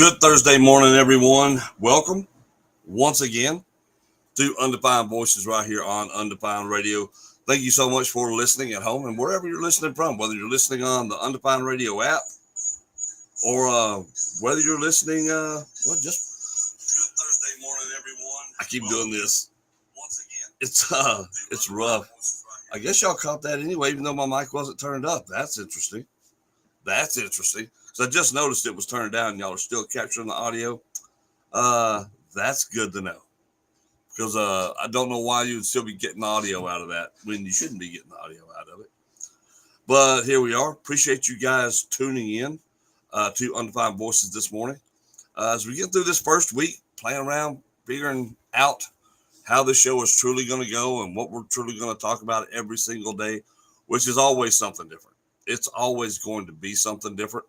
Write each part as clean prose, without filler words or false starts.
Good Thursday morning, everyone. Welcome once again to Undefined Voices right here on Undefined Radio. Thank you so much for listening at home and wherever you're listening from, whether you're listening on the Undefined Radio app or whether you're listening, just good Thursday morning, everyone. I keep doing this. Once again, it's rough. I guess y'all caught that anyway, even though my mic wasn't turned up. That's interesting. So I just noticed it was turned down and y'all are still capturing the audio. That's good to know. Because I don't know why you would still be getting audio out of that when you shouldn't be getting audio out of it. But here we are. Appreciate you guys tuning in to Undefined Voices this morning. As we get through this first week, playing around, figuring out how the show is truly going to go and what we're truly going to talk about every single day, which is always something different. It's always going to be something different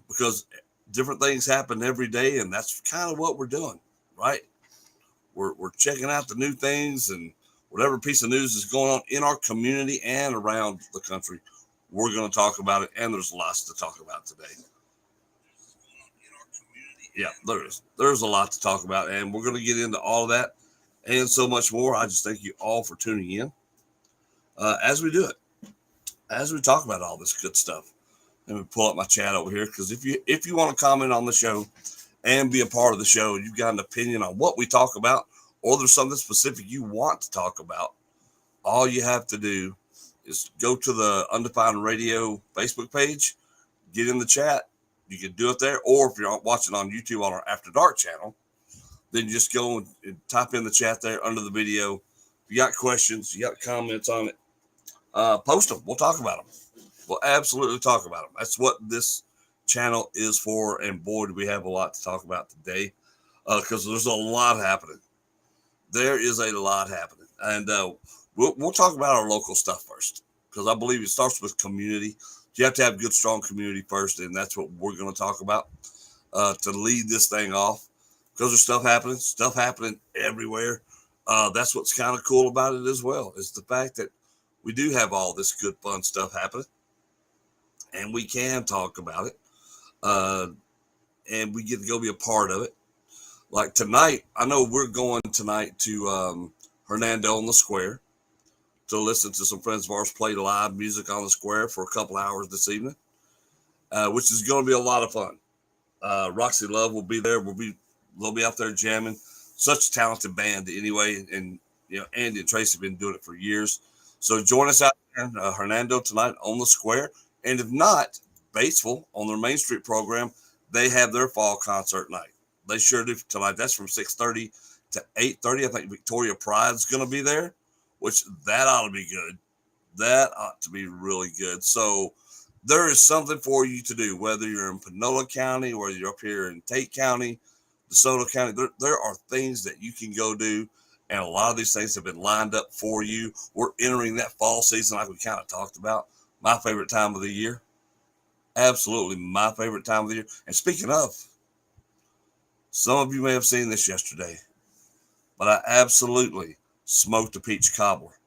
because different things happen every day, and that's kind of what we're doing, right? We're checking out the new things and whatever piece of news is going on in our community and around the country. We're going to talk about it, and there's lots to talk about today. Yeah, there's a lot to talk about, and we're going to get into all of that and so much more. I just thank you all for tuning in as we do it, as we talk about all this good stuff. Let me pull up my chat over here because if you want to comment on the show and be a part of the show, you've got an opinion on what we talk about, or there's something specific you want to talk about, all you have to do is go to the Undefined Radio Facebook page, get in the chat. You can do it there, or if you're watching on YouTube on our After Dark channel, then you just go and type in the chat there under the video. If you got questions, you got comments on it, post them. We'll talk about them. We'll absolutely talk about them. That's what this channel is for, and boy, do we have a lot to talk about today because there's a lot happening. There is a lot happening, and we'll talk about our local stuff first because I believe it starts with community. You have to have good, strong community first, and that's what we're going to talk about to lead this thing off because there's stuff happening everywhere. That's what's kind of cool about it as well, is the fact that we do have all this good, fun stuff happening, and we can talk about it, and we get to go be a part of it. Like tonight, I know we're going tonight to Hernando on the Square to listen to some friends of ours play live music on the Square for a couple hours this evening, which is going to be a lot of fun. Roxy Love will be there. They'll be out there jamming. Such a talented band anyway, and Andy and Tracy have been doing it for years. So join us out there in Hernando tonight on the Square. And if not, Batesville on their Main Street program, they have their fall concert night. They sure do tonight. That's from 6:30 to 8:30. I think Victoria Pride's going to be there, which that ought to be good. That ought to be really good. So there is something for you to do, whether you're in Panola County, whether you're up here in Tate County, DeSoto County. There are things that you can go do, and a lot of these things have been lined up for you. We're entering that fall season like we kind of talked about. My favorite time of the year. Absolutely my favorite time of the year. And speaking of, some of you may have seen this yesterday, but I absolutely smoked a peach cobbler.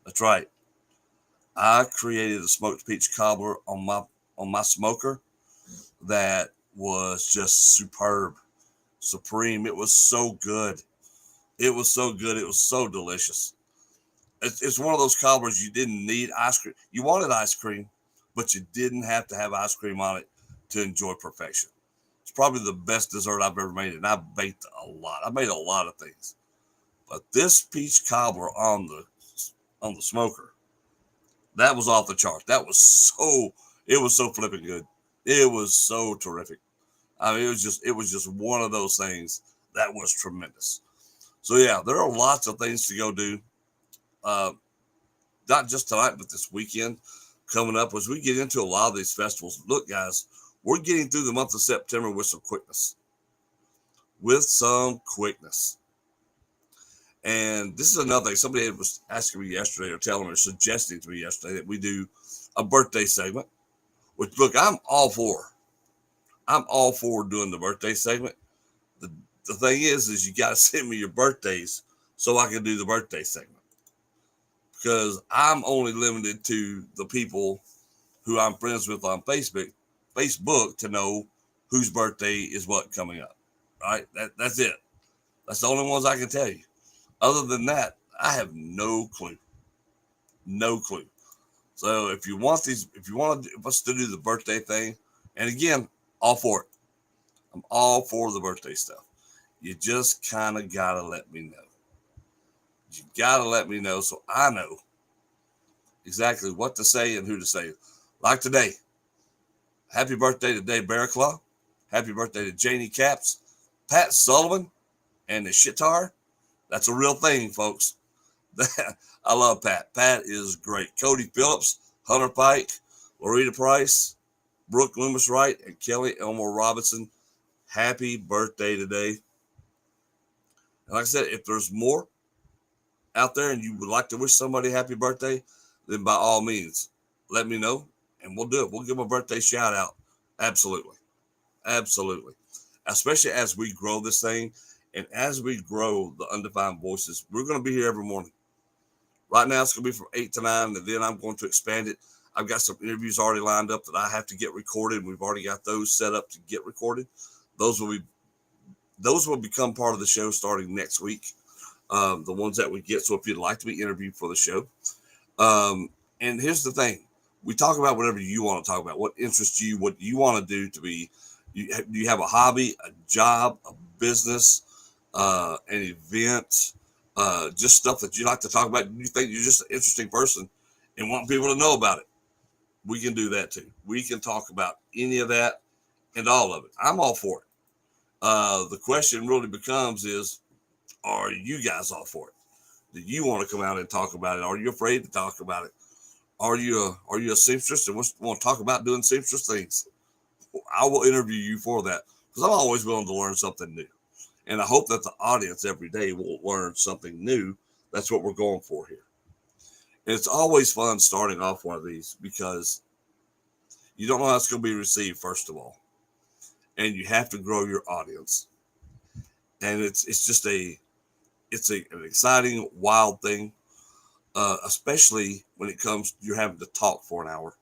That's right. I created a smoked peach cobbler on my smoker that was just superb, supreme. It was so good. It was so good. It was so delicious. It's one of those cobblers you didn't need ice cream. You wanted ice cream, but you didn't have to have ice cream on it to enjoy perfection. It's probably the best dessert I've ever made, and I baked a lot. I made a lot of things, but this peach cobbler on the smoker, that was off the charts. It was so flipping good. It was so terrific. I mean, it was just one of those things that was tremendous. So yeah, there are lots of things to go do. Not just tonight, but this weekend coming up as we get into a lot of these festivals. Look, guys, we're getting through the month of September with some quickness. And this is another thing. Somebody was asking me yesterday or telling me or suggesting to me yesterday that we do a birthday segment, which, look, I'm all for. I'm all for doing the birthday segment. The thing is you got to send me your birthdays so I can do the birthday segment. Because I'm only limited to the people who I'm friends with on Facebook to know whose birthday is what coming up. Right? That's it. That's the only ones I can tell you. Other than that, I have no clue. No clue. So if you want us to do the birthday thing, and again, all for it. I'm all for the birthday stuff. You just kind of gotta let me know. You gotta let me know so I know exactly what to say and who to say. Like today, happy birthday to Dave Barraclaw. Happy birthday to Janie Caps, Pat Sullivan, and the Shitar. That's a real thing, folks. I love Pat. Pat is great. Cody Phillips, Hunter Pike, Loretta Price, Brooke Loomis Wright, and Kelly Elmore Robinson. Happy birthday today. And like I said, if there's more out there and you would like to wish somebody happy birthday, then by all means, let me know and we'll do it. We'll give them a birthday shout out. Absolutely. Absolutely. Especially as we grow this thing and as we grow the Undefined Voices, we're going to be here every morning. Right now, it's going to be from 8 to 9, and then I'm going to expand it. I've got some interviews already lined up that I have to get recorded. We've already got those set up to get recorded. Those will become part of the show starting next week. The ones that we get. So if you'd like to be interviewed for the show, and here's the thing: we talk about whatever you want to talk about, what interests you, what you want to do to be. You have a hobby, a job, a business, an event, just stuff that you like to talk about. You think you're just an interesting person and want people to know about it. We can do that too. We can talk about any of that and all of it. I'm all for it. The question really becomes is, are you guys all for it? Do you want to come out and talk about it? Are you afraid to talk about it? Are you a seamstress and want to talk about doing seamstress things? I will interview you for that because I'm always willing to learn something new. And I hope that the audience every day will learn something new. That's what we're going for here. And it's always fun starting off one of these because you don't know how it's going to be received, first of all. And you have to grow your audience. And it's just an exciting, wild thing, especially when it comes you're having to talk for an hour.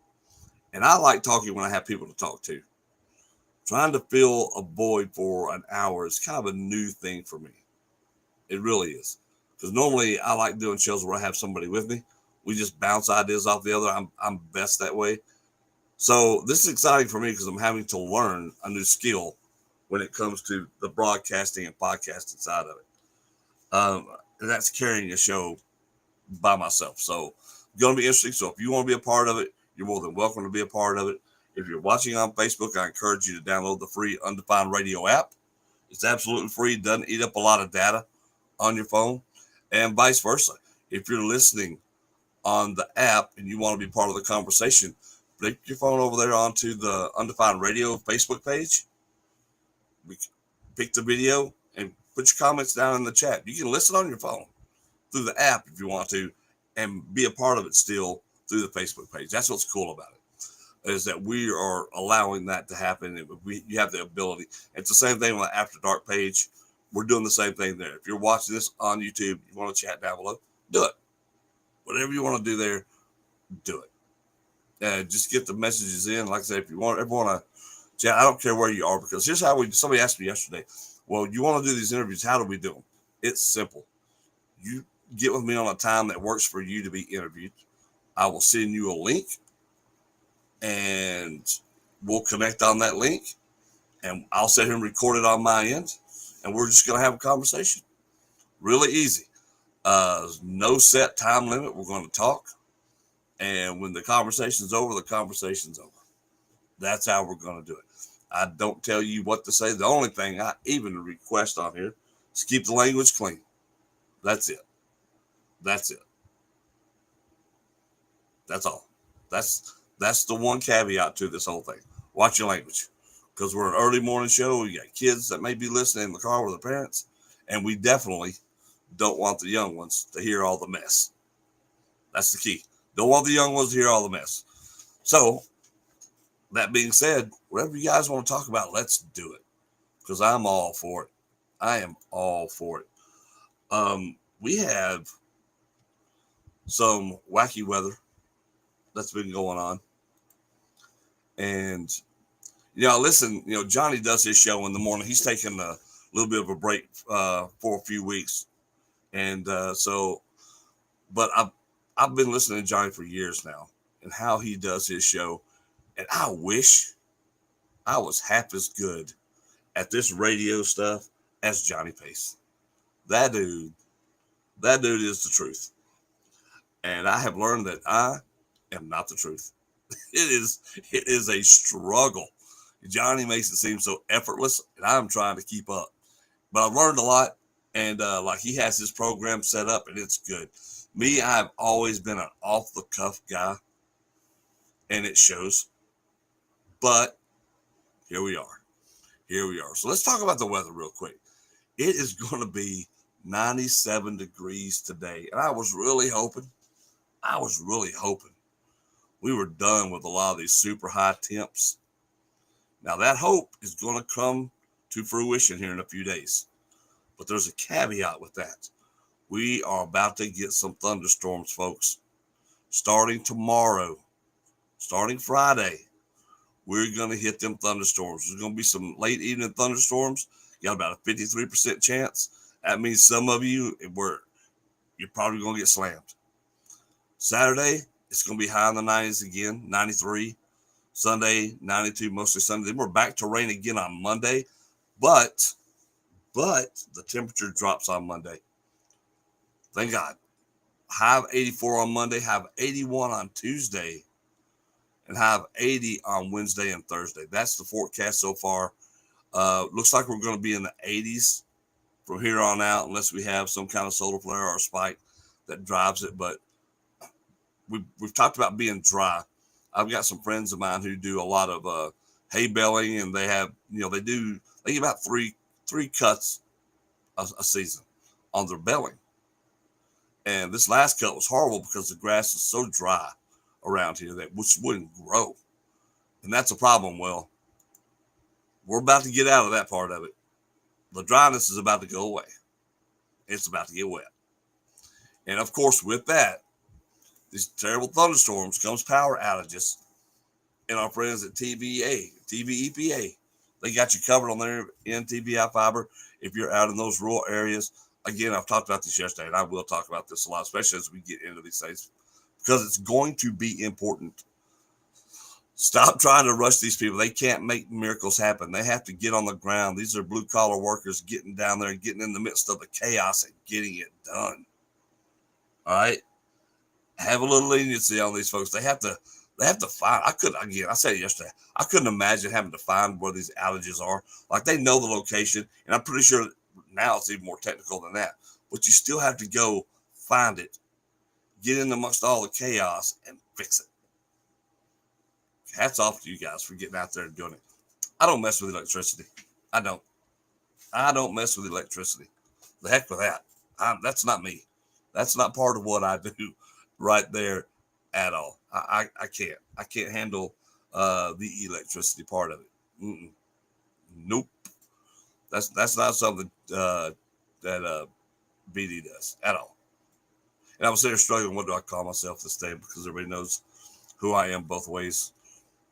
And I like talking when I have people to talk to. Trying to fill a void for an hour is kind of a new thing for me. It really is. Because normally I like doing shows where I have somebody with me. We just bounce ideas off the other. I'm best that way. So this is exciting for me because I'm having to learn a new skill when it comes to the broadcasting and podcasting side of it. And that's carrying a show by myself. So it's going to be interesting. So if you want to be a part of it, you're more than welcome to be a part of it. If you're watching on Facebook, I encourage you to download the free Undefined Radio app. It's absolutely free. It doesn't eat up a lot of data on your phone, and vice versa. If you're listening on the app and you want to be part of the conversation, flick your phone over there onto the Undefined Radio Facebook page, pick the video, and put your comments down in the chat. You can listen on your phone through the app if you want to, and be a part of it still through the Facebook page. That's what's cool about it. Is that we are allowing that to happen, and you have the ability. It's the same thing on the After Dark page. We're doing the same thing there. If you're watching this on YouTube, you want to chat down below, do it. Whatever you want to do there, do it. Just get the messages in. Like I said, if you want, everyone to chat, I don't care where you are, because here's how somebody asked me yesterday, well, you want to do these interviews, how do we do them? It's simple. You get with me on a time that works for you to be interviewed. I will send you a link, and we'll connect on that link, and I'll sit here and record it on my end, and we're just going to have a conversation. Really easy. No set time limit. We're going to talk, and when the conversation's over, the conversation's over. That's how we're going to do it. I don't tell you what to say. The only thing I even request on here is keep the language clean. That's it. That's it. That's all. That's the one caveat to this whole thing. Watch your language, because we're an early morning show. We got kids that may be listening in the car with their parents, and we definitely don't want the young ones to hear all the mess. That's the key. Don't want the young ones to hear all the mess. So, that being said, whatever you guys want to talk about, let's do it, because I'm all for it. I am all for it. We have some wacky weather that's been going on. And, Listen, Johnny does his show in the morning. He's taking a little bit of a break for a few weeks, and but I've been listening to Johnny for years now, and how he does his show, and I wish I was half as good at this radio stuff as Johnny Pace. That dude, that dude is the truth, and I have learned that I am not the truth. It is a struggle. Johnny makes it seem so effortless, and I'm trying to keep up. But I've learned a lot, and like he has his program set up, and it's good. Me, I've always been an off the cuff guy, and it shows. But here we are. Here we are. So let's talk about the weather real quick. It is going to be 97 degrees today, and I was really hoping we were done with a lot of these super high temps. Now that hope is going to come to fruition here in a few days, but there's a caveat with that. We are about to get some thunderstorms, folks. Starting tomorrow, starting Friday, we're going to hit them thunderstorms. There's going to be some late evening thunderstorms. You got about a 53% chance. That means some of you, you're probably going to get slammed. Saturday, it's going to be high in the 90s again, 93. Sunday, 92, mostly Sunday. Then we're back to rain again on Monday, but the temperature drops on Monday. Thank God. High of 84 on Monday, high of 81 on Tuesday, and high of 80 on Wednesday and Thursday. That's the forecast so far. Looks like we're going to be in the 80s from here on out, unless we have some kind of solar flare or spike that drives it. But we've talked about being dry. I've got some friends of mine who do a lot of hay baling, and they have, they get about three cuts a season on their belling. And this last cut was horrible because the grass is so dry around here that which wouldn't grow. And that's a problem. Well, we're about to get out of that part of it. The dryness is about to go away. It's about to get wet. And of course, with that, these terrible thunderstorms comes power outages. And our friends at TVEPA, they got you covered on their NTVI fiber if you're out in those rural areas. Again, I've talked about this yesterday, and I will talk about this a lot, especially as we get into these things, because it's going to be important. Stop trying to rush these people. They can't make miracles happen. They have to get on the ground. These are blue-collar workers getting down there and getting in the midst of the chaos and getting it done. All right? Have a little leniency on these folks. They have to find. I said it yesterday, I couldn't imagine having to find where these outages are. Like, they know the location, and I'm pretty sure now it's even more technical than that. But you still have to go find it, get in amongst all the chaos, and fix it. Hats off to you guys for getting out there and doing it. I don't mess with electricity. I don't mess with electricity. The heck with that. That's not me. That's not part of what I do right there at all. I can't. I can't handle the electricity part of it. Nope. That's not something that BD does at all. And I was there struggling. What do I call myself this day? Because everybody knows who I am both ways.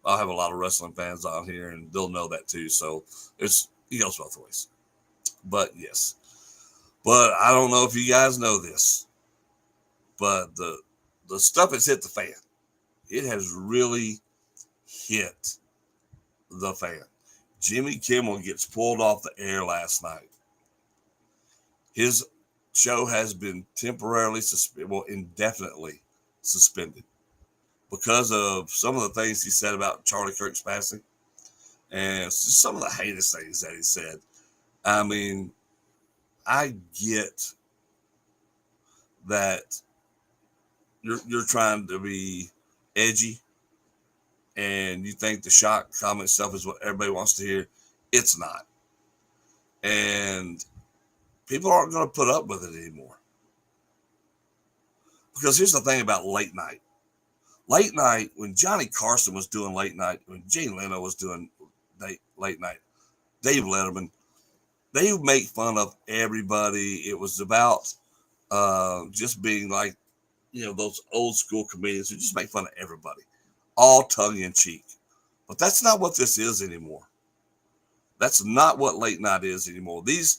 I'll have a lot of wrestling fans on here, and they'll know that too. So it goes both ways. But yes. But I don't know if you guys know this, but the stuff has hit the fan. It has really hit the fan. Jimmy Kimmel gets pulled off the air last night. His show has been temporarily indefinitely suspended because of some of the things he said about Charlie Kirk's passing and some of the heinous things that he said. I mean, I get that you're trying to be edgy and you think the shock comment stuff is what everybody wants to hear. It's not. And people aren't going to put up with it anymore. Because here's the thing about late night. Late night, when Johnny Carson was doing late night, when Jay Leno was doing late night, Dave Letterman, they would make fun of everybody. It was about just being like, those old school comedians who just make fun of everybody, all tongue in cheek. But that's not what this is anymore. That's not what late night is anymore. These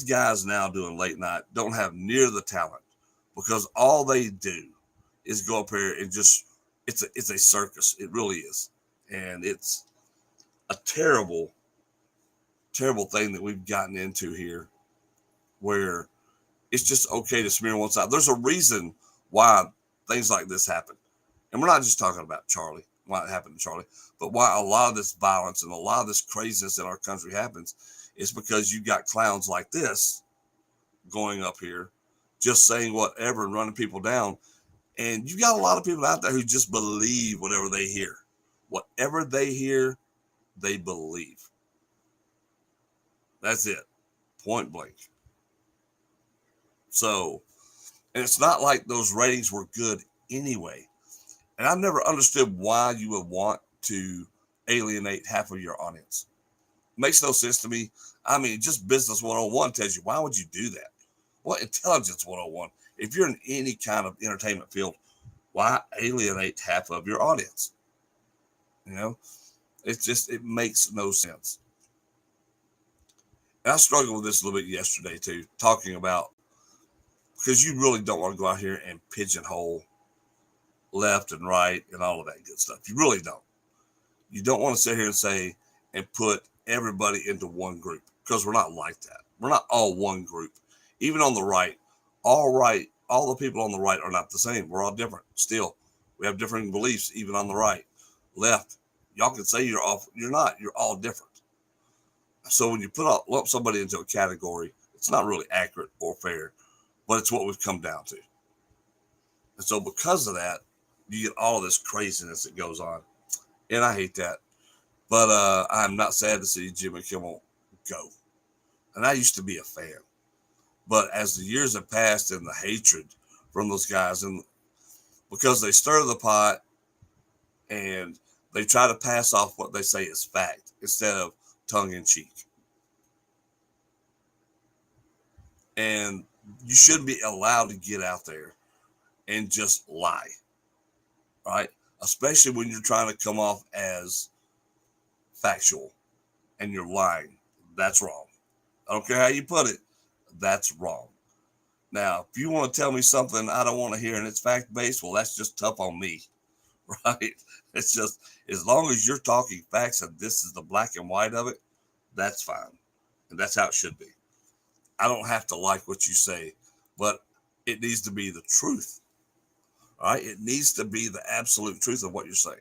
guys now doing late night don't have near the talent because all they do is go up here and just it's a circus. It really is. And it's a terrible, terrible thing that we've gotten into here where it's just okay to smear one side. There's a reason why things like this happen. And we're not just talking about Charlie, why it happened to Charlie, but why a lot of this violence and a lot of this craziness in our country happens is because you got clowns like this going up here, just saying whatever and running people down. And you got a lot of people out there who just believe whatever they hear. Whatever they hear, they believe. That's it. Point blank. So, and it's not like those ratings were good anyway. And I've never understood why you would want to alienate half of your audience. Makes no sense to me. I mean, just business 101 tells you, why would you do that? What intelligence 101? If you're in any kind of entertainment field, why alienate half of your audience? You know, it makes no sense. And I struggled with this a little bit yesterday too, talking about, because you really don't want to go out here and pigeonhole left and right and all of that good stuff. You really don't. You don't want to sit here and say and put everybody into one group because we're not like that. We're not all one group. Even on the right, all the people on the right are not the same. We're all different. Still, we have different beliefs, even on the right. Left, y'all can say you're off. You're not. You're all different. So when you lump somebody into a category, it's not really accurate or fair, but it's what we've come down to. And so because of that, you get all this craziness that goes on. And I hate that. But I'm not sad to see Jimmy Kimmel go. And I used to be a fan. But as the years have passed and the hatred from those guys, and because they stir the pot and they try to pass off what they say is fact instead of tongue in cheek. And you shouldn't be allowed to get out there and just lie, right? Especially when you're trying to come off as factual and you're lying. That's wrong. I don't care how you put it. That's wrong. Now, if you want to tell me something I don't want to hear and it's fact-based, well, that's just tough on me, right? It's just, as long as you're talking facts and this is the black and white of it, that's fine. And that's how it should be. I don't have to like what you say, but it needs to be the truth, all right? It needs to be the absolute truth of what you're saying.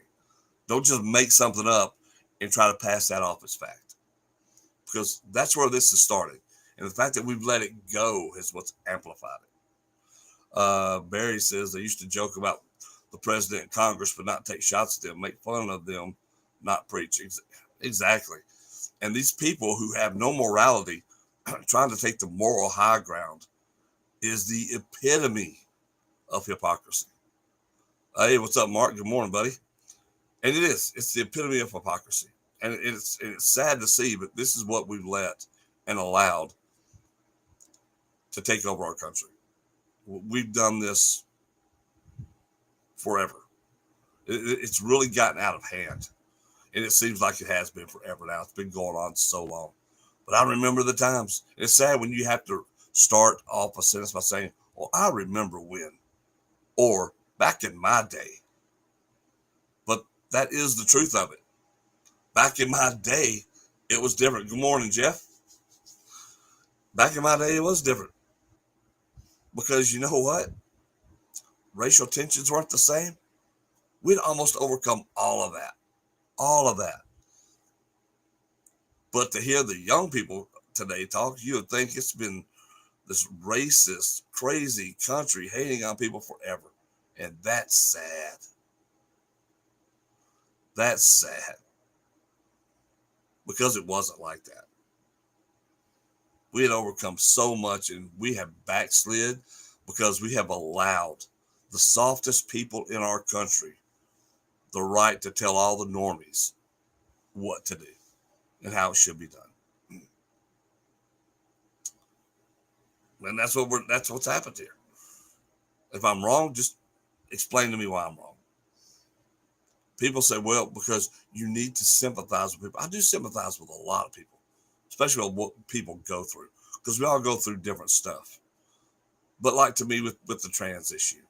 Don't just make something up and try to pass that off as fact, because that's where this has started. And the fact that we've let it go is what's amplified it. Barry says they used to joke about the president and Congress, but not take shots at them, make fun of them, not preach. Exactly. And these people who have no morality, trying to take the moral high ground, is the epitome of hypocrisy. Hey, what's up, Mark? Good morning, buddy. And it is. It's the epitome of hypocrisy. And it's sad to see, but this is what we've let and allowed to take over our country. We've done this forever. It's really gotten out of hand. And it seems like it has been forever now. It's been going on so long. But I remember the times. It's sad when you have to start off a sentence by saying, well, I remember when, or back in my day. But that is the truth of it. Back in my day, it was different. Good morning, Jeff. Back in my day, it was different. Because you know what? Racial tensions weren't the same. We'd almost overcome all of that. All of that. But to hear the young people today talk, you would think it's been this racist, crazy country hating on people forever. And that's sad. That's sad. Because it wasn't like that. We had overcome so much and we have backslid because we have allowed the softest people in our country the right to tell all the normies what to do and how it should be done. And that's what's happened here. If I'm wrong, just explain to me why I'm wrong. People say, well, because you need to sympathize with people. I do sympathize with a lot of people, especially with what people go through, because we all go through different stuff. But like to me with the trans issue,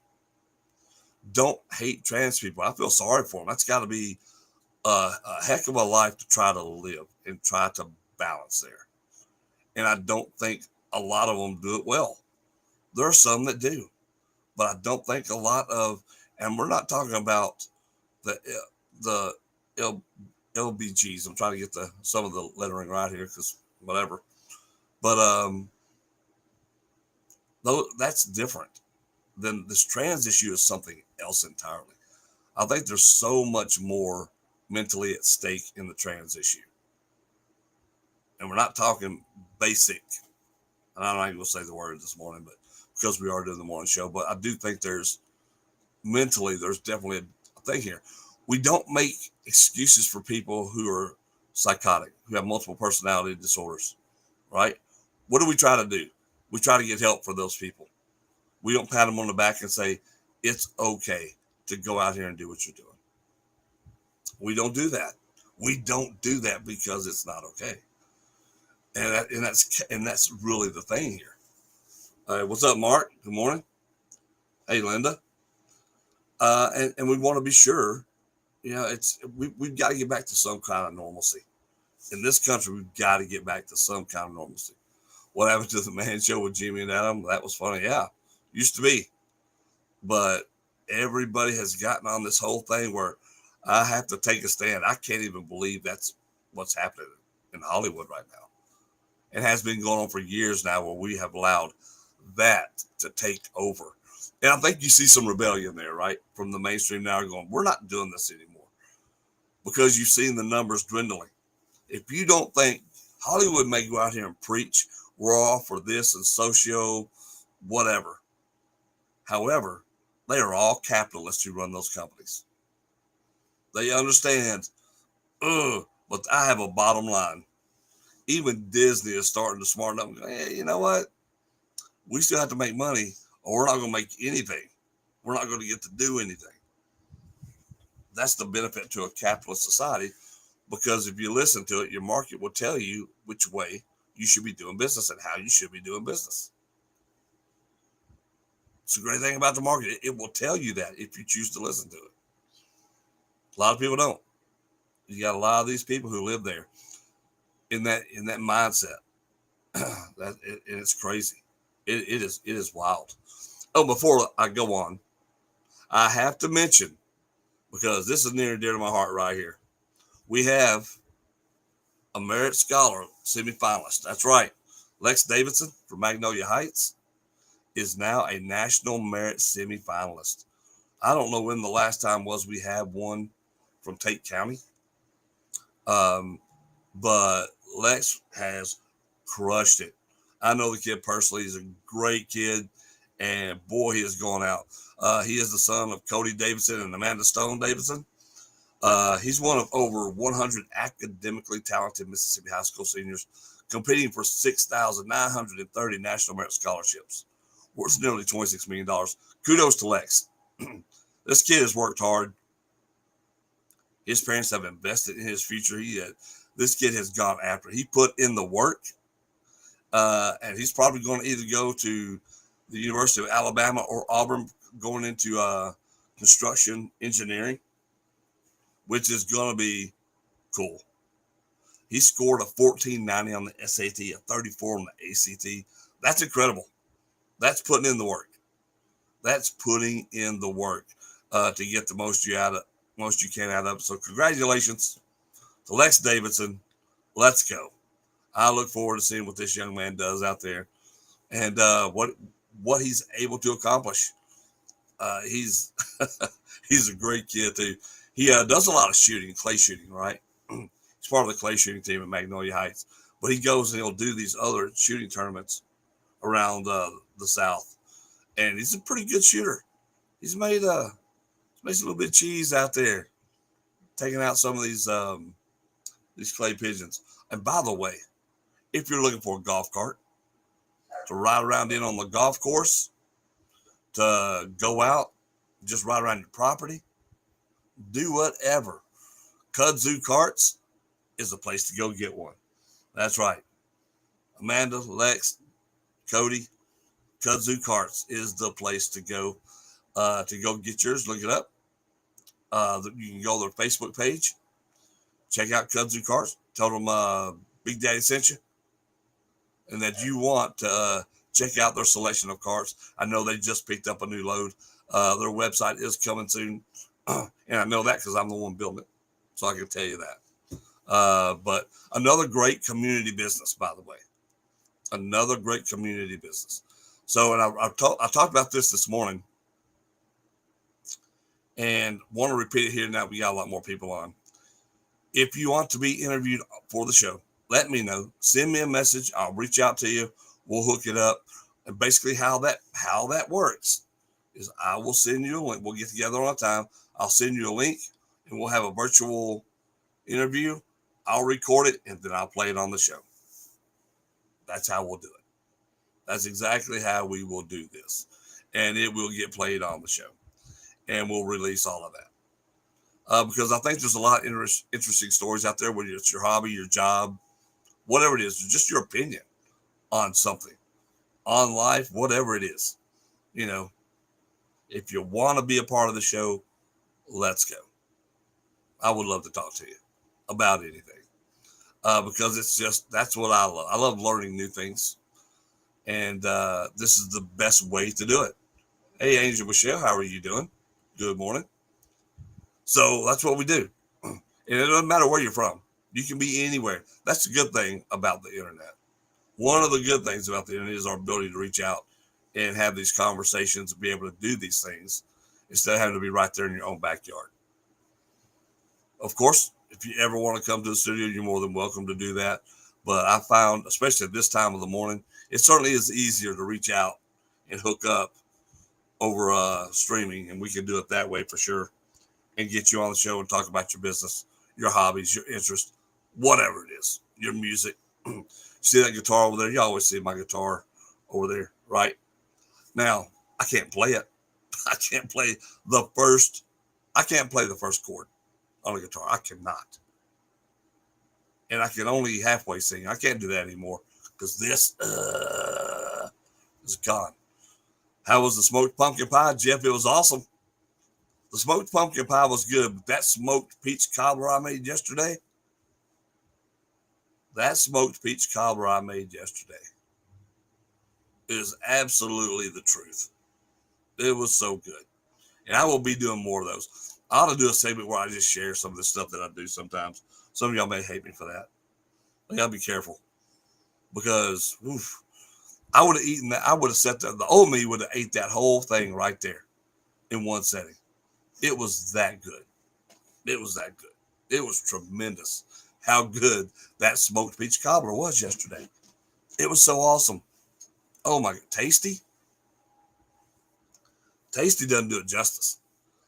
don't hate trans people. I feel sorry for them. That's got to be a heck of a life to try to live and try to balance there. And I don't think a lot of them do it well. There are some that do, but I don't think a lot of, and we're not talking about the L, LBGs. I'm trying to get some of the lettering right here because whatever. But that's different. Then this trans issue is something else entirely. I think there's so much more mentally at stake in the trans issue. And we're not talking basic, and I'm not even going to say the word this morning, but because we are doing the morning show, but I do think there's definitely a thing here. We don't make excuses for people who are psychotic, who have multiple personality disorders, right? What do we try to do? We try to get help for those people. We don't pat them on the back and say, it's okay to go out here and do what you're doing. We don't do that. We don't do that because it's not okay. And that's really the thing here. What's up, Mark? Good morning. Hey, Linda. And we want to be sure, we've got to get back to some kind of normalcy. In this country, we've got to get back to some kind of normalcy. What happened to the Man Show with Jimmy and Adam? That was funny. Yeah, used to be. But everybody has gotten on this whole thing where I have to take a stand. I can't even believe that's what's happening in Hollywood right now. It has been going on for years now where we have allowed that to take over. And I think you see some rebellion there, right? From the mainstream now going, we're not doing this anymore because you've seen the numbers dwindling. If you don't think Hollywood may go out here and preach, we're all for this and socio whatever. However, they are all capitalists who run those companies. They understand, but I have a bottom line. Even Disney is starting to smarten up and go, hey, you know what? We still have to make money or we're not going to make anything. We're not going to get to do anything. That's the benefit to a capitalist society because if you listen to it, your market will tell you which way you should be doing business and how you should be doing business. It's a great thing about the market. It will tell you that if you choose to listen to it. A lot of people don't. You got a lot of these people who live there in that mindset. And it's crazy. It is wild. Oh, before I go on, I have to mention, because this is near and dear to my heart right here. We have a Merit Scholar semifinalist. That's right. Lex Davidson from Magnolia Heights is now a National Merit semifinalist. I don't know when the last time was we had one from Tate County. But Lex has crushed it. I know the kid personally. He's a great kid. And boy, he has gone out. He is the son of Cody Davidson and Amanda Stone Davidson. He's one of over 100 academically talented Mississippi high school seniors competing for 6,930 National Merit Scholarships, worth nearly $26 million. Kudos to Lex. This kid has worked hard. His parents have invested in his future. This kid has gone after it. He put in the work, and he's probably going to either go to the University of Alabama or Auburn going into construction engineering, which is going to be cool. He scored a 1490 on the SAT, a 34 on the ACT. That's incredible. That's putting in the work. That's putting in the work to get the most you can out of it. So congratulations to Lex Davidson. Let's go. I look forward to seeing what this young man does out there and what he's able to accomplish. He's he's a great kid too. He does a lot of shooting, clay shooting, right? He's part of the clay shooting team at Magnolia Heights, but he goes and he'll do these other shooting tournaments around the South, and he's a pretty good shooter. He's made a little bit of cheese out there, taking out some of these clay pigeons. And by the way, if you're looking for a golf cart to ride around in on the golf course, to go out, just ride around your property, do whatever. Kudzu Carts is the place to go get one. That's right. Amanda, Lex, Cody, Kudzu Carts is the place to go get yours. Look it up. You can go to their Facebook page, check out Kudzu Carts, tell them Big Daddy sent you, and that you want to check out their selection of carts. I know they just picked up a new load. Their website is coming soon, and I know that because I'm the one building it, so I can tell you that. But another great community business, by the way. Another great community business. So, and I talked about this morning, and want to repeat it here now. We got a lot more people on. If you want to be interviewed for the show, let me know. Send me a message. I'll reach out to you. We'll hook it up. And basically, how that works is I will send you a link. We'll get together on a time. I'll send you a link, and we'll have a virtual interview. I'll record it, and then I'll play it on the show. That's how we'll do it. That's exactly how we will do this. And it will get played on the show. And we'll release all of that. Because I think there's a lot of interesting stories out there, whether it's your hobby, your job, whatever it is, just your opinion on something, on life, whatever it is. You know, if you want to be a part of the show, let's go. I would love to talk to you about anything. Because it's just, that's what I love. I love learning new things. And this is the best way to do it. Hey, Angel Michelle, how are you doing? Good morning. So that's what we do. And it doesn't matter where you're from. You can be anywhere. That's the good thing about the internet. One of the good things about the internet is our ability to reach out and have these conversations and be able to do these things instead of having to be right there in your own backyard. Of course, if you ever want to come to the studio, you're more than welcome to do that. But I found, especially at this time of the morning, it certainly is easier to reach out and hook up over streaming, and we can do it that way for sure, and get you on the show and talk about your business, your hobbies, your interests, whatever it is, your music. See that guitar over there? You always see my guitar over there, right? Now, I can't play it. I can't play the first chord on a guitar. I cannot. And I can only halfway sing. I can't do that anymore because this is gone. How was the smoked pumpkin pie, Jeff? It was awesome. The smoked pumpkin pie was good, but that smoked peach cobbler I made yesterday, is absolutely the truth. It was so good. And I will be doing more of those. I ought to do a segment where I just share some of the stuff that I do sometimes. Some of y'all may hate me for that. I gotta be careful. Because I would have eaten that. I would have sat there. The old me would have ate that whole thing right there in one setting. It was that good. It was that good. It was tremendous how good that smoked peach cobbler was yesterday. It was so awesome. Oh my God. Tasty? Tasty doesn't do it justice.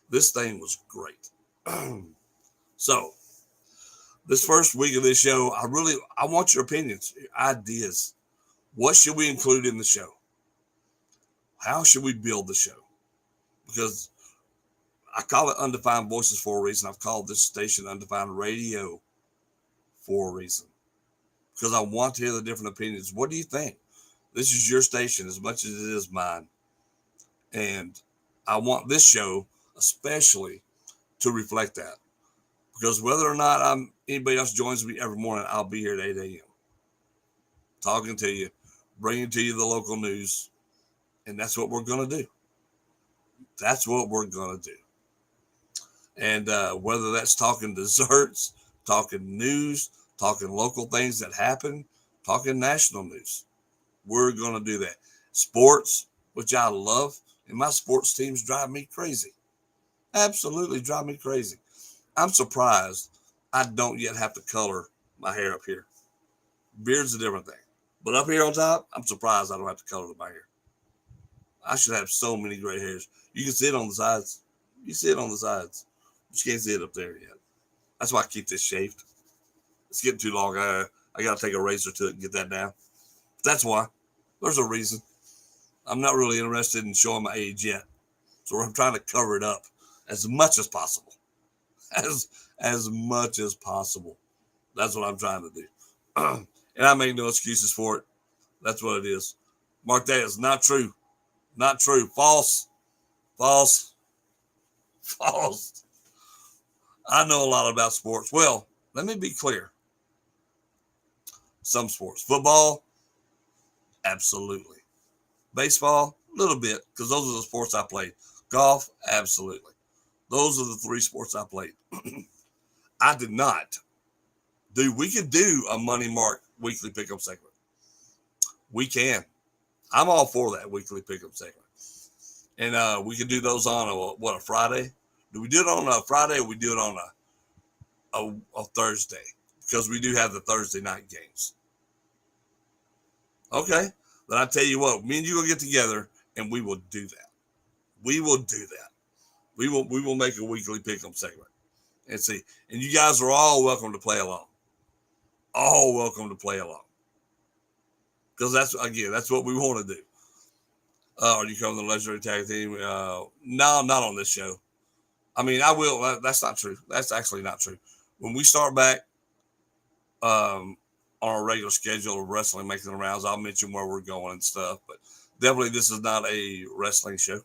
This thing was great. So, this first week of this show, I want your opinions, your ideas. What should we include in the show? How should we build the show? Because I call it Undefined Voices for a reason. I've called this station Undefined Radio for a reason. Because I want to hear the different opinions. What do you think? This is your station as much as it is mine. And I want this show especially to reflect that. Because whether or not anybody else joins me every morning, I'll be here at 8 a.m. talking to you, bringing to you the local news. And that's what we're going to do. That's what we're going to do. And whether that's talking desserts, talking news, talking local things that happen, talking national news, we're going to do that. Sports, which I love, and my sports teams drive me crazy. Absolutely drive me crazy. I'm surprised I don't yet have to color my hair up here. Beard's a different thing. But up here on top, I'm surprised I don't have to color my hair. I should have so many gray hairs. You can see it on the sides. You see it on the sides. But you can't see it up there yet. That's why I keep this shaved. It's getting too long. I got to take a razor to it and get that down. That's why. There's a reason. I'm not really interested in showing my age yet. So I'm trying to cover it up as much as possible. as much as possible. That's what I'm trying to do. And I make no excuses for it. That's what it is. Mark, that is not true. Not true. False. False. False. I know a lot about sports. Well, let me be clear. Some sports. Football, absolutely. Baseball, a little bit, because those are the sports I played. Golf, absolutely. Those are the three sports I played. I did not. Dude, we could do a Money Mark weekly pickup segment. We can. I'm all for that weekly pickup segment. And we can do those on a Friday? Do we do it on a Friday or we do it on a Thursday? Because we do have the Thursday night games. Okay. Then I tell you what, me and you will get together and we will do that. We will do that. We will make a weekly pickup segment and see. And you guys are all welcome to play along. All welcome to play along. Because that's what we want to do. Are you coming to the legendary tag team? No, not on this show. I mean, I will. That's not true. That's actually not true. When we start back on our regular schedule of wrestling, making the rounds, I'll mention where we're going and stuff. But definitely, this is not a wrestling show.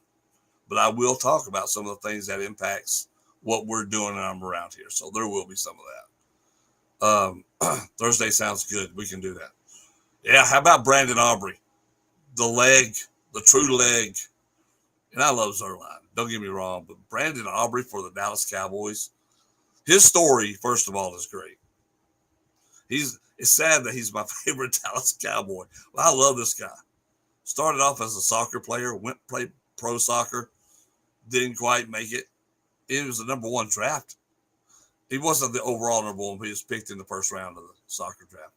But I will talk about some of the things that impacts what we're doing around here. So there will be some of that. Thursday sounds good. We can do that. Yeah. How about Brandon Aubrey? The leg, the true leg. And I love Zerline. Don't get me wrong. But Brandon Aubrey for the Dallas Cowboys. His story, first of all, is great. It's sad that he's my favorite Dallas Cowboy. Well, I love this guy. Started off as a soccer player, went played pro soccer, didn't quite make it. He was the number one draft. He wasn't the overall number one, but he was picked in the first round of the soccer draft.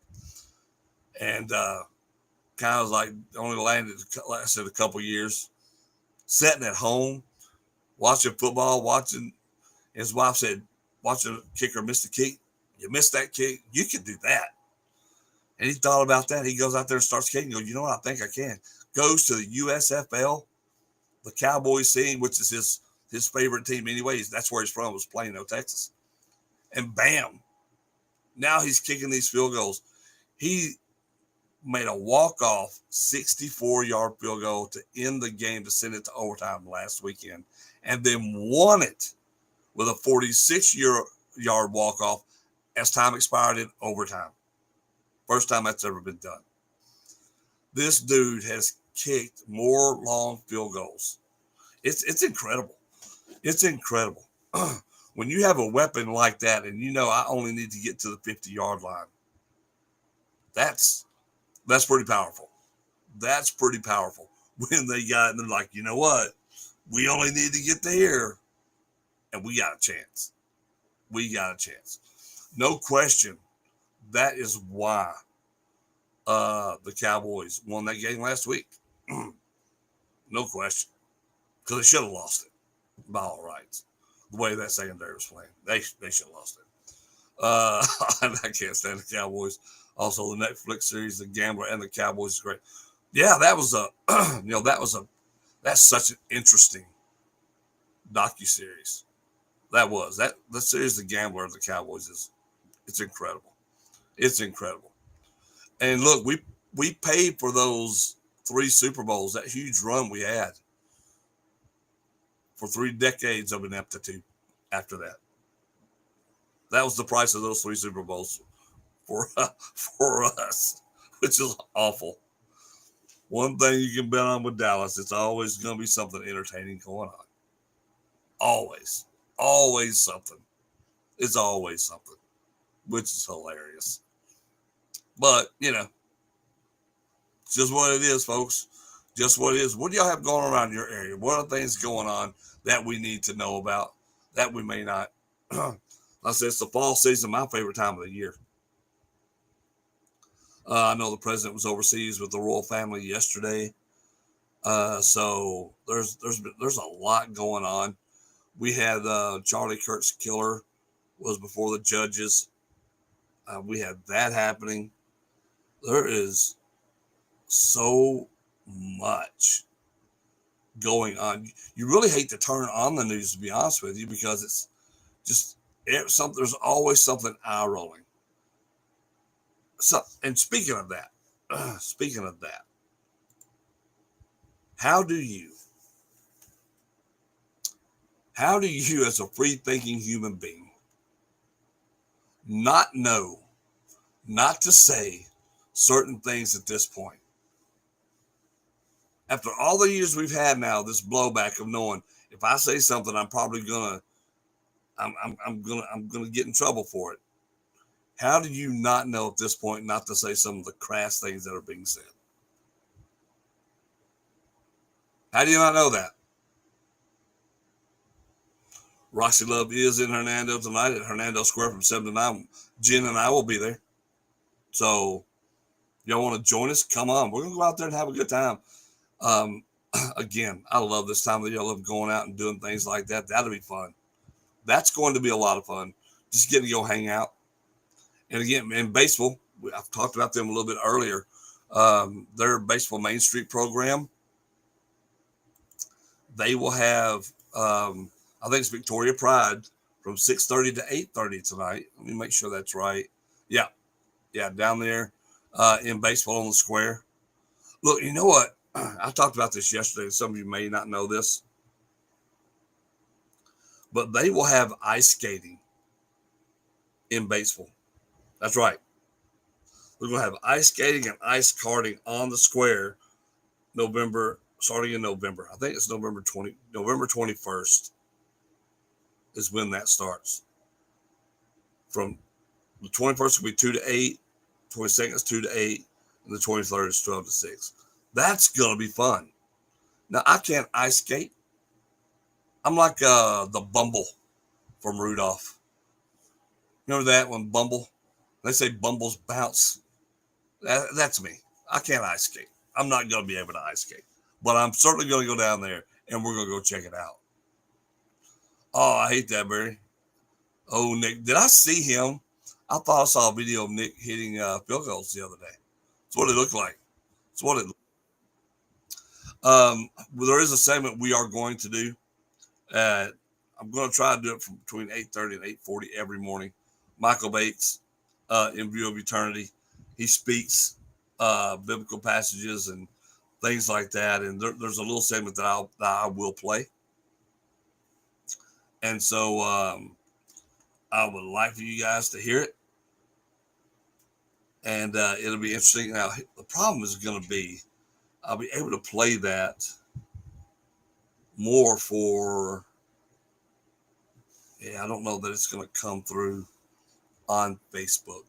And kind of like only lasted a couple years. Sitting at home, watching football, watching his wife said, watching a kicker miss the kick. You missed that kick. You can do that. And he thought about that. He goes out there and starts kicking. Goes, you know what? I think I can. Goes to the USFL, the Cowboys scene, which is his favorite team anyways. That's where he's from, was Plano, Texas. And bam, now he's kicking these field goals. He made a walk-off 64-yard field goal to end the game to send it to overtime last weekend, and then won it with a 46-yard walk-off as time expired in overtime. First time that's ever been done. This dude has kicked more long field goals. It's incredible. It's incredible. When you have a weapon like that and you know I only need to get to the 50-yard line, that's pretty powerful. That's pretty powerful. When they got it and they're like, you know what? We only need to get to here and we got a chance. We got a chance. No question. That is why the Cowboys won that game last week. No question. Because they should have lost it by all rights. The way that secondary was playing. They should have lost it. I can't stand the Cowboys. Also, the Netflix series, The Gambler and the Cowboys is great. Yeah, that was that's such an interesting docuseries. That series, The Gambler and the Cowboys it's incredible. It's incredible. And look, we paid for those 3 Super Bowls, that huge run we had for 3 decades of ineptitude after that. That was the price of those 3 Super Bowls for us, which is awful. One thing you can bet on with Dallas, it's always going to be something entertaining going on. Always. Always something. It's always something, which is hilarious. But, it's just what it is, folks. Just what it is. What do y'all have going around your area? What are things going on that we need to know about that we may not? I said it's the fall season, my favorite time of the year. I know the president was overseas with the royal family yesterday. So there's a lot going on. We had Charlie Kirk's killer was before the judges. We had that happening. There is so much going on. You really hate to turn on the news, to be honest with you, because There's always something eye rolling. So, and speaking of that, how do you as a free thinking human being not know not to say certain things at this point? After all the years we've had now, this blowback of knowing if I say something, I'm probably I'm gonna get in trouble for it. How do you not know at this point not to say some of the crass things that are being said? How do you not know that? Roxy Love is in Hernando tonight at Hernando Square from 7 to 9. Jen and I will be there. So y'all want to join us? Come on. We're going to go out there and have a good time. Again, I love this time of the year. I love going out and doing things like that. That'll be fun. That's going to be a lot of fun. Just getting to go hang out. And again, in baseball, I've talked about them a little bit earlier. Their baseball Main Street program, they will have, I think it's Victoria Pride from 6:30 to 8:30 tonight. Let me make sure that's right. Yeah, down there in baseball on the square. Look, you know what? I talked about this yesterday. Some of you may not know this, but they will have ice skating in baseball. That's right. We're going to have ice skating and ice karting on the square starting in November. I think it's November 21st is when that starts. From the 21st will be 2 to 8, 22nd is 2 to 8, and the 23rd is 12 to 6. That's going to be fun. Now, I can't ice skate. I'm like the Bumble from Rudolph. Remember that when Bumble? They say Bumbles bounce. That's me. I can't ice skate. I'm not going to be able to ice skate. But I'm certainly going to go down there, and we're going to go check it out. Oh, I hate that, Barry. Oh, Nick. Did I see him? I thought I saw a video of Nick hitting field goals the other day. That's what it looked like. That's what it looked like. There is a segment we are going to do. I'm going to try to do it from between 8:30 and 8:40 every morning. Michael Bates, in View of Eternity, he speaks biblical passages and things like that. And there's a little segment that I will play. And so I would like for you guys to hear it. And it'll be interesting. Now, the problem is going to be I'll be able to play that more for, I don't know that it's going to come through on Facebook.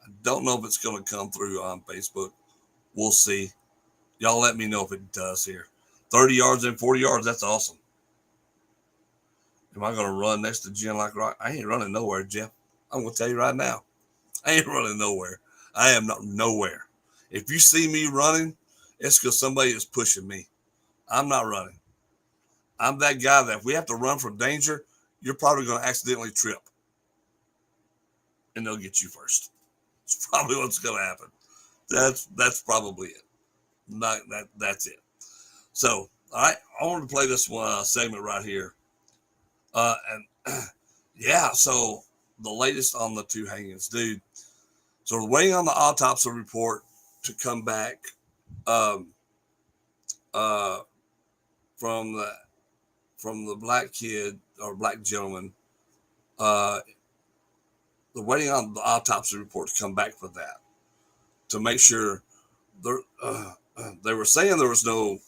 I don't know if it's going to come through on Facebook. We'll see. Y'all let me know if it does here. 30 yards and 40 yards, that's awesome. Am I going to run next to Jen like rock? I ain't running nowhere, Jeff. I'm going to tell you right now. I ain't running nowhere. I am not nowhere. If you see me running, it's because somebody is pushing me. I'm not running. I'm that guy that if we have to run from danger, you're probably going to accidentally trip. And they'll get you first. It's probably what's going to happen. That's probably it. That's it. So, all right, I want to play this one segment right here. So the latest on the two hangings, dude. So we're waiting on the autopsy report to come back from the black kid or black gentleman. They're waiting on the autopsy report to come back for that to make sure they were saying there was no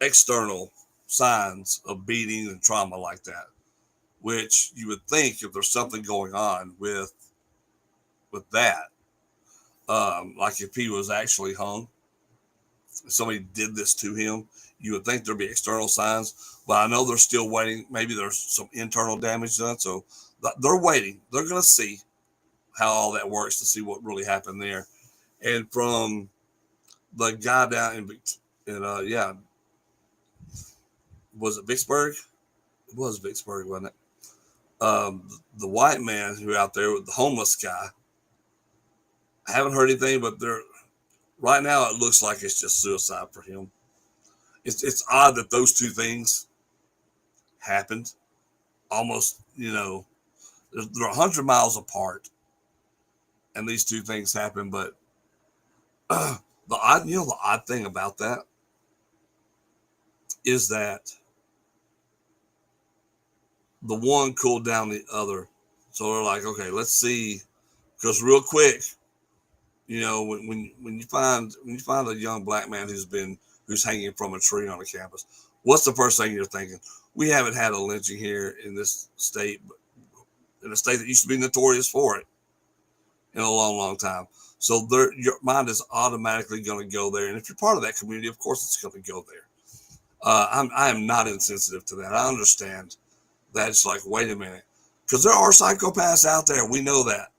external signs of beating and trauma like that, which you would think if there's something going on with that, like if he was actually hung, if somebody did this to him, you would think there'd be external signs. But I know they're still waiting. Maybe there's some internal damage done. So they're waiting. They're going to see how all that works to see what really happened there. And from the guy down in was it Vicksburg? It was Vicksburg, wasn't it? The white man who out there with the homeless guy. I haven't heard anything, but right now it looks like it's just suicide for him. It's odd that those two things happened almost, they're 100 miles apart, and these two things happen. But the odd thing about that is that the one cooled down the other. So they're like, okay, let's see, because real quick, when you find a young black man who's hanging from a tree on a campus, what's the first thing you're thinking? We haven't had a lynching here in this state, but in a state that used to be notorious for it in a long, long time. So your mind is automatically going to go there, and if you're part of that community, of course it's going to go there. I am not insensitive to that. I understand that it's like, wait a minute, because there are psychopaths out there. We know that.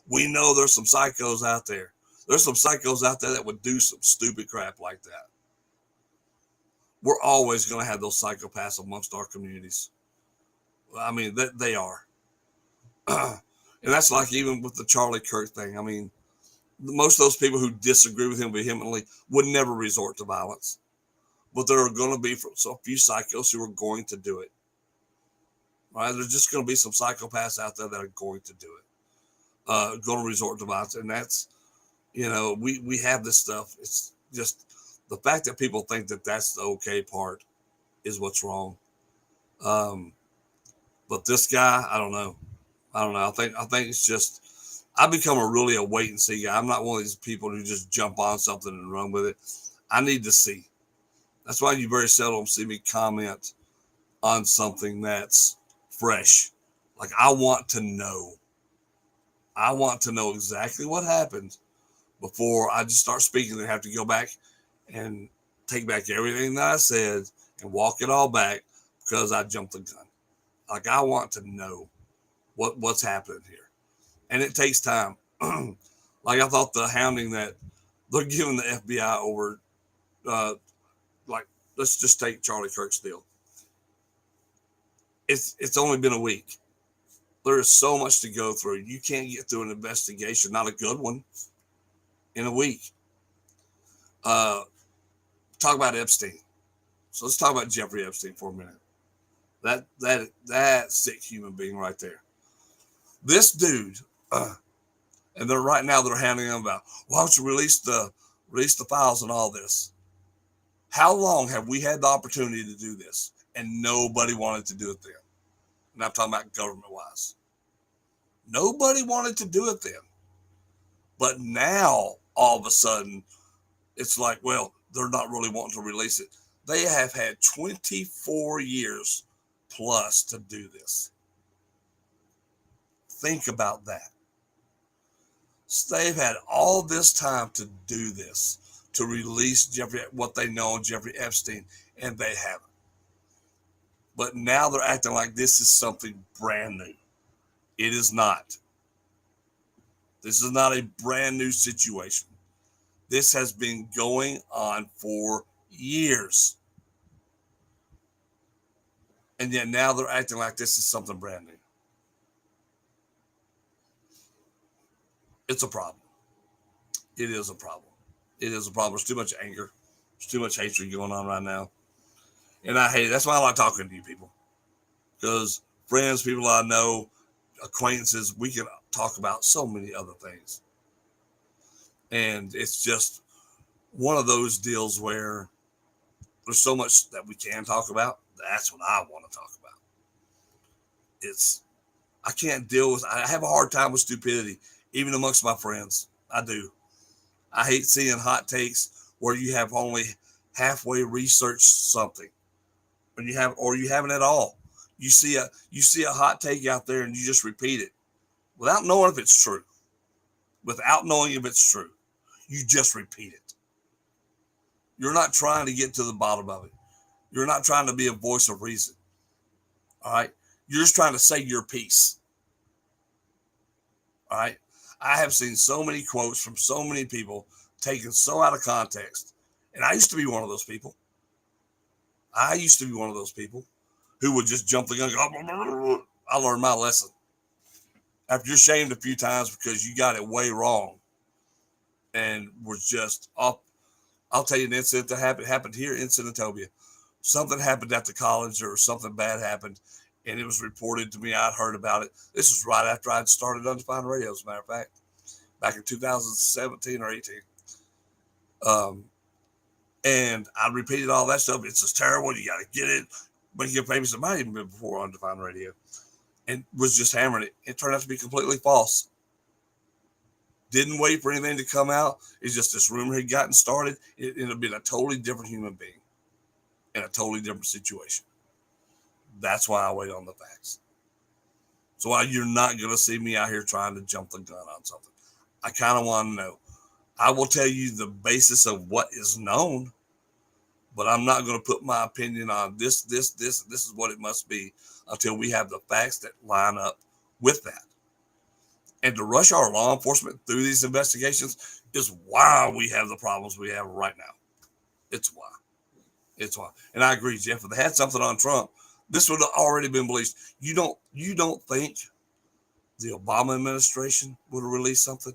We know there's some psychos out there. There's some psychos out there that would do some stupid crap like that. We're always going to have those psychopaths amongst our communities. I mean, they are. And that's like even with the Charlie Kirk thing. I mean, most of those people who disagree with him vehemently would never resort to violence. But there are going to be a few psychos who are going to do it. Right? There's just going to be some psychopaths out there that are going to do it. Going to resort to violence. And that's, we have this stuff. It's just the fact that people think that that's the okay part is what's wrong. But this guy, I don't know. I think it's just, I've become a wait and see guy. I'm not one of these people who just jump on something and run with it. I need to see. That's why you very seldom see me comment on something that's fresh. Like, I want to know. I want to know exactly what happened before I just start speaking and have to go back and take back everything that I said and walk it all back because I jumped the gun. Like, I want to know what's happening here. And it takes time. Like, I thought the hounding that they're giving the FBI over, let's just take Charlie Kirk's deal. It's only been a week. There is so much to go through. You can't get through an investigation, not a good one, in a week. Talk about Epstein. So let's talk about Jeffrey Epstein for a minute. That sick human being right there. This dude, and they're right now they're handing him about, why don't you release the files and all this? How long have we had the opportunity to do this and nobody wanted to do it then? And I'm talking about government-wise. Nobody wanted to do it then. But now, all of a sudden, it's like, well, they're not really wanting to release it. They have had 24 years plus to do this. Think about that. So they've had all this time to do this, to release what they know on Jeffrey Epstein, and they haven't. But now they're acting like this is something brand new. It is not. This is not a brand new situation. This has been going on for years. And yet now they're acting like this is something brand new. It's a problem. It is a problem. It is a problem. There's too much anger. There's too much hatred going on right now. And I hate it. That's why I like talking to you people. Because friends, people I know, acquaintances, we can talk about so many other things. And it's just one of those deals where there's so much that we can talk about. That's what I want to talk about. I can't deal with, I have a hard time with stupidity, even amongst my friends. I do. I hate seeing hot takes where you have only halfway researched something, or you haven't at all. You see a hot take out there and you just repeat it without knowing if it's true. Without knowing if it's true, you just repeat it. You're not trying to get to the bottom of it. You're not trying to be a voice of reason. All right. You're just trying to say your piece. All right. I have seen so many quotes from so many people taken so out of context. And I used to be one of those people. Who would just jump the gun and go, I learned my lesson. After you're shamed a few times because you got it way wrong and was just off. I'll tell you an incident that happened here in Senatobia. Something happened at the college or something bad happened. and it was reported to me. I'd heard about it. This was right after I'd started Undefined Radio, as a matter of fact, back in 2017 or 18. And I repeated all that stuff. It's just terrible. You got to get it. But you get famous. It might even been before Undefined Radio. And was just hammering it. It turned out to be completely false. Didn't wait for anything to come out. It's just this rumor had gotten started. It ended up being a totally different human being in a totally different situation. That's why I wait on the facts. So why you're not going to see me out here trying to jump the gun on something. I kind of want to know. I will tell you the basis of what is known, but I'm not going to put my opinion on this. This is what it must be until we have the facts that line up with that. And to rush our law enforcement through these investigations is why we have the problems we have right now. It's why. It's why. And I agree, Jeff. If they had something on Trump, this would have already been released. You don't think the Obama administration would have released something?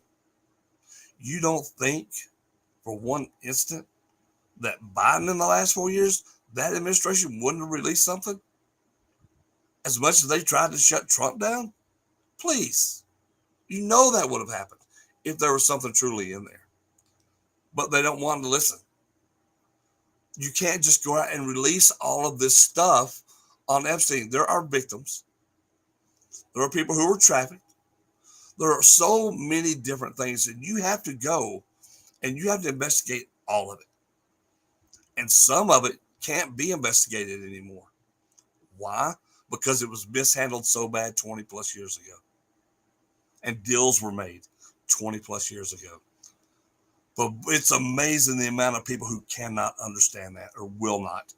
You don't think for one instant that Biden in the last 4 years, that administration wouldn't have released something? As much as they tried to shut Trump down? Please. You know that would have happened if there was something truly in there. But they don't want to listen. You can't just go out and release all of this stuff on Epstein. There are victims. There are people who were trafficked. There are so many different things, and you have to go and you have to investigate all of it. And some of it can't be investigated anymore. Why? Because it was mishandled so bad 20 plus years ago. And deals were made 20 plus years ago. But it's amazing the amount of people who cannot understand that or will not.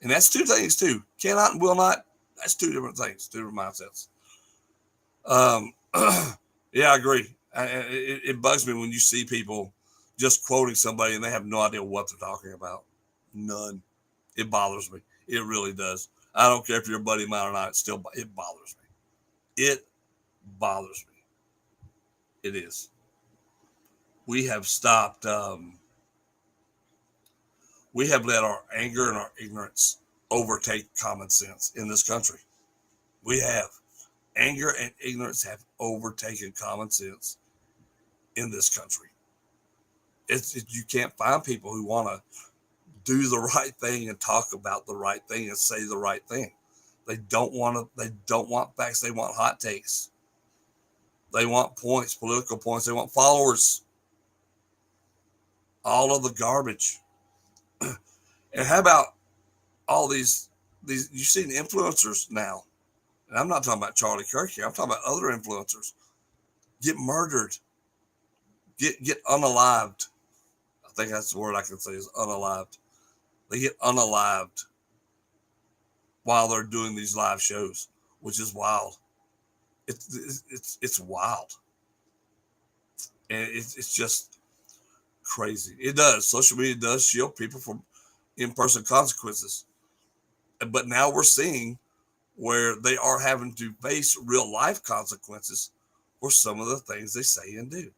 And that's two things too. Cannot and will not. That's two different things, two different mindsets. Yeah, I agree. It bugs me when you see people just quoting somebody and they have no idea what they're talking about. None. It bothers me. It really does. I don't care if you're a buddy of mine or not. It bothers me. It bothers me. It is. We have stopped. We have let our anger and our ignorance overtake common sense in this country. We have. Anger and ignorance have overtaken common sense in this country. You can't find people who want to do the right thing and talk about the right thing and say the right thing. They don't want facts. They want hot takes. They want points, political points. They want followers. All of the garbage. And how about all these you've seen influencers now. And I'm not talking about Charlie Kirk here. I'm talking about other influencers get murdered, get unalived. I think that's the word I can say is unalived. They get unalived while they're doing these live shows, which is wild. It's wild, and it's just crazy. It does. Social media does shield people from in-person consequences, but now we're seeing where they are having to face real life consequences for some of the things they say and do.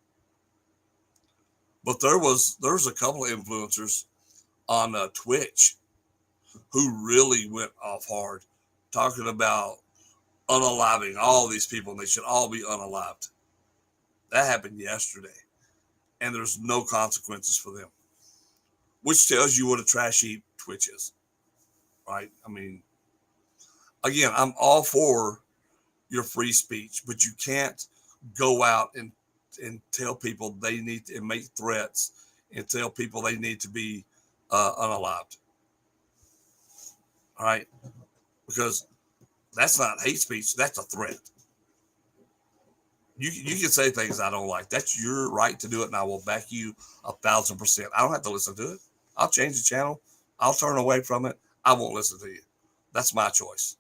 But there's a couple of influencers on Twitch who really went off hard, talking about unaliving all these people and they should all be unalived. That happened yesterday, and there's no consequences for them, which tells you what a trash heap Twitch is, right? I mean, again, I'm all for your free speech, but you can't go out and tell people they need to and make threats and tell people they need to be unalived. All right? Because that's not hate speech. That's a threat. You can say things I don't like. That's your right to do it, and I will back you 1,000%. I don't have to listen to it. I'll change the channel. I'll turn away from it. I won't listen to you. That's my choice.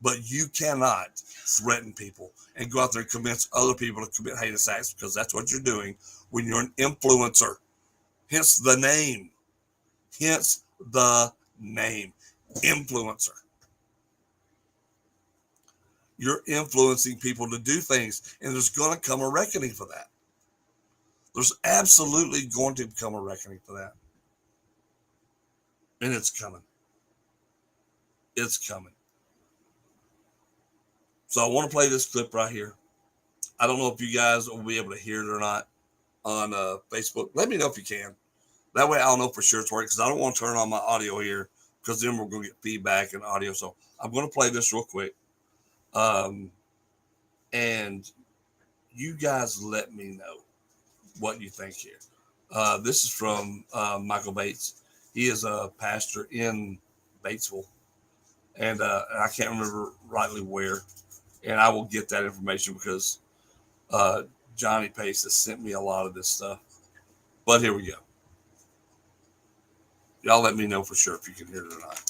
But you cannot threaten people and go out there and convince other people to commit heinous acts, because that's what you're doing when you're an influencer. Hence the name. Hence the name. Influencer. You're influencing people to do things, and there's going to come a reckoning for that. There's absolutely going to come a reckoning for that. And it's coming. It's coming. So I want to play this clip right here. I don't know if you guys will be able to hear it or not on Facebook. Let me know if you can. That way I'll know for sure it's working, because I don't want to turn on my audio here, because then we're going to get feedback and audio. So I'm going to play this real quick. And you guys let me know what you think here. This is from Michael Bates. He is a pastor in Batesville, and I can't remember rightly where. And I will get that information, because Johnny Pace has sent me a lot of this stuff. But here we go. Y'all let me know for sure if you can hear it or not.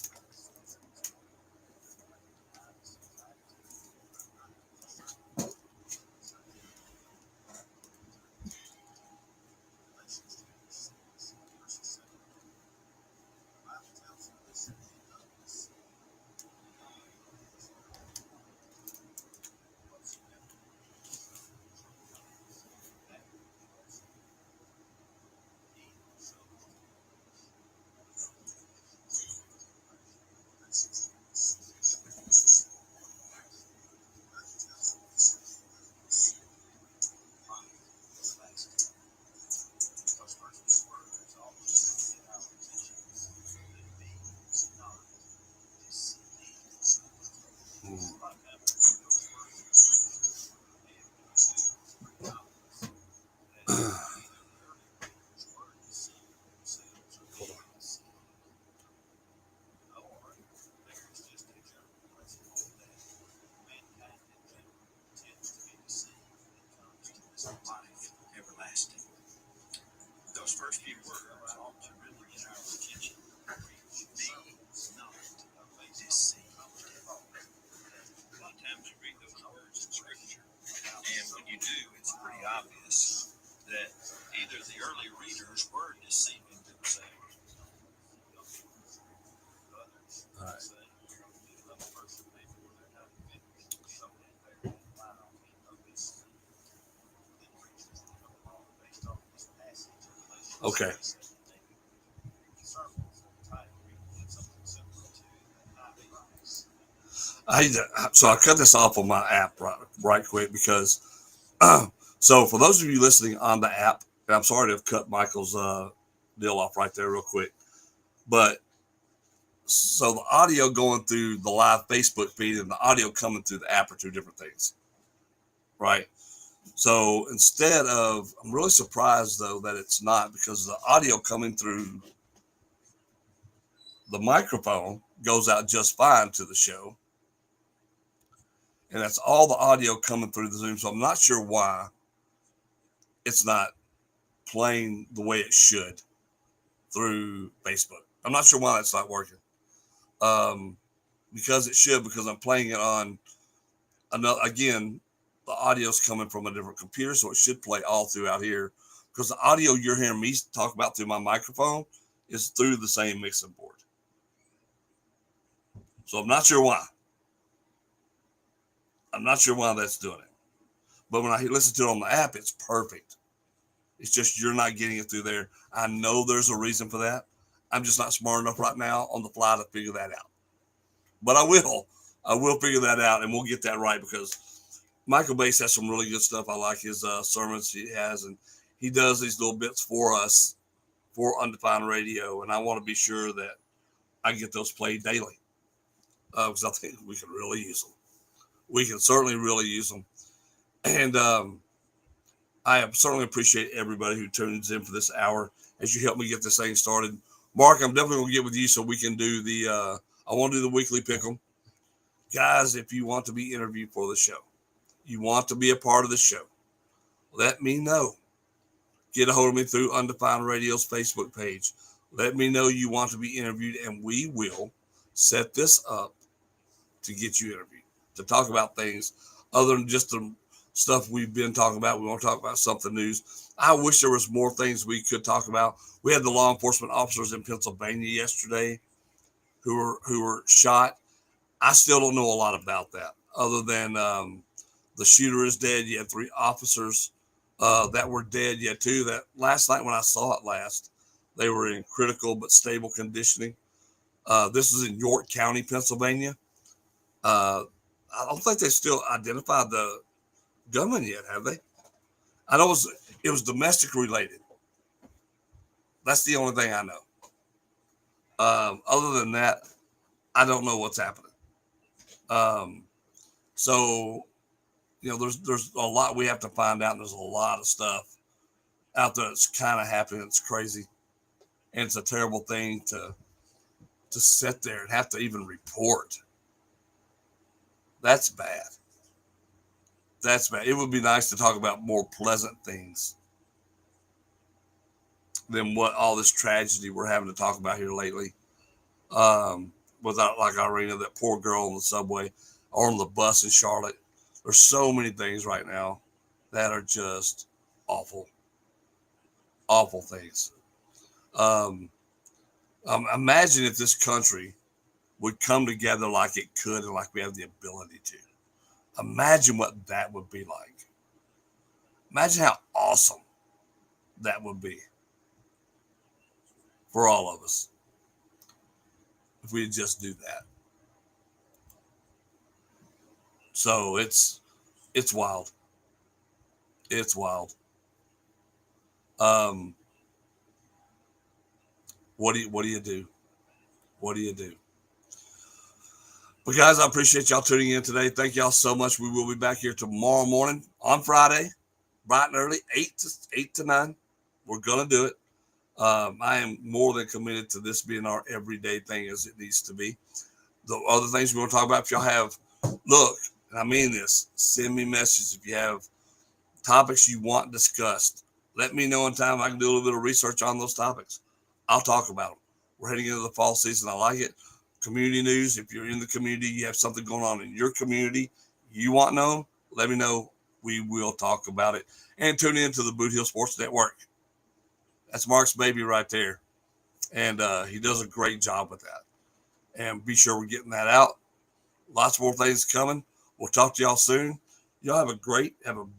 Okay. So I cut this off on my app right quick, because so for those of you listening on the app, and I'm sorry to have cut Michael's deal off right there real quick, but so the audio going through the live Facebook feed and the audio coming through the app are two different things, right? So instead of, I'm really surprised though that it's not, because the audio coming through the microphone goes out just fine to the show, and that's all the audio coming through the Zoom. So I'm not sure why it's not playing the way it should through Facebook. I'm not sure why that's not working. Because it should, because I'm playing it on another, again, the audio's coming from a different computer, so it should play all throughout here, because the audio you're hearing me talk about through my microphone is through the same mixing board. So I'm not sure why. I'm not sure why that's doing it. But when I listen to it on the app, it's perfect. It's just you're not getting it through there. I know there's a reason for that. I'm just not smart enough right now on the fly to figure that out. But I will. I will figure that out, and we'll get that right, because Michael Bates has some really good stuff. I like his sermons he has, and he does these little bits for us for Undefined Radio, and I want to be sure that I get those played daily, because I think we can really use them. We can certainly really use them. And I certainly appreciate everybody who tunes in for this hour as you help me get this thing started. Mark, I'm definitely going to get with you so we can do the, I want to do the weekly pick 'em. Guys, if you want to be interviewed for the show, you want to be a part of the show, let me know. Get a hold of me through Undefined Radio's Facebook page. Let me know you want to be interviewed, and we will set this up to get you interviewed, to talk about things other than just the stuff we've been talking about. We want to talk about something new. I wish there was more things we could talk about. We had the law enforcement officers in Pennsylvania yesterday who were shot. I still don't know a lot about that, other than the shooter is dead. You had 3 officers that were dead. You had 2 that last night when I saw it last, they were in critical but stable conditioning. This is in York County, Pennsylvania. I don't think they still identified the gunman yet, have they? I know it was domestic related. That's the only thing I know. Other than that, I don't know what's happening. Um, so there's a lot we have to find out. And there's a lot of stuff out there that's kind of happening. It's crazy, and it's a terrible thing to sit there and have to even report. That's bad. That's bad. It would be nice to talk about more pleasant things than what all this tragedy we're having to talk about here lately. Without like Irina, that poor girl on the subway or on the bus in Charlotte. There's so many things right now that are just awful, awful things. Um, Imagine if this country would come together like it could and like we have the ability to. Imagine what that would be like. Imagine how awesome that would be for all of us if we just do that. So it's wild. It's wild. Um, what do you do? What do you do? But guys, I appreciate y'all tuning in today. Thank y'all so much. We will be back here tomorrow morning on Friday, bright and early, 8 to 9. We're gonna do it. I am more than committed to this being our everyday thing as it needs to be. The other things we're going to talk about, if y'all have, look, and I mean this, send me messages if you have topics you want discussed. Let me know in time. I can do a little bit of research on those topics. I'll talk about them. We're heading into the fall season. I like it. Community news. If you're in the community, you have something going on in your community, you want known, let me know. We will talk about it. And tune in to the Boot Hill Sports Network. That's Mark's baby right there. And he does a great job with that. And be sure we're getting that out. Lots more things coming. We'll talk to y'all soon. Y'all have a beautiful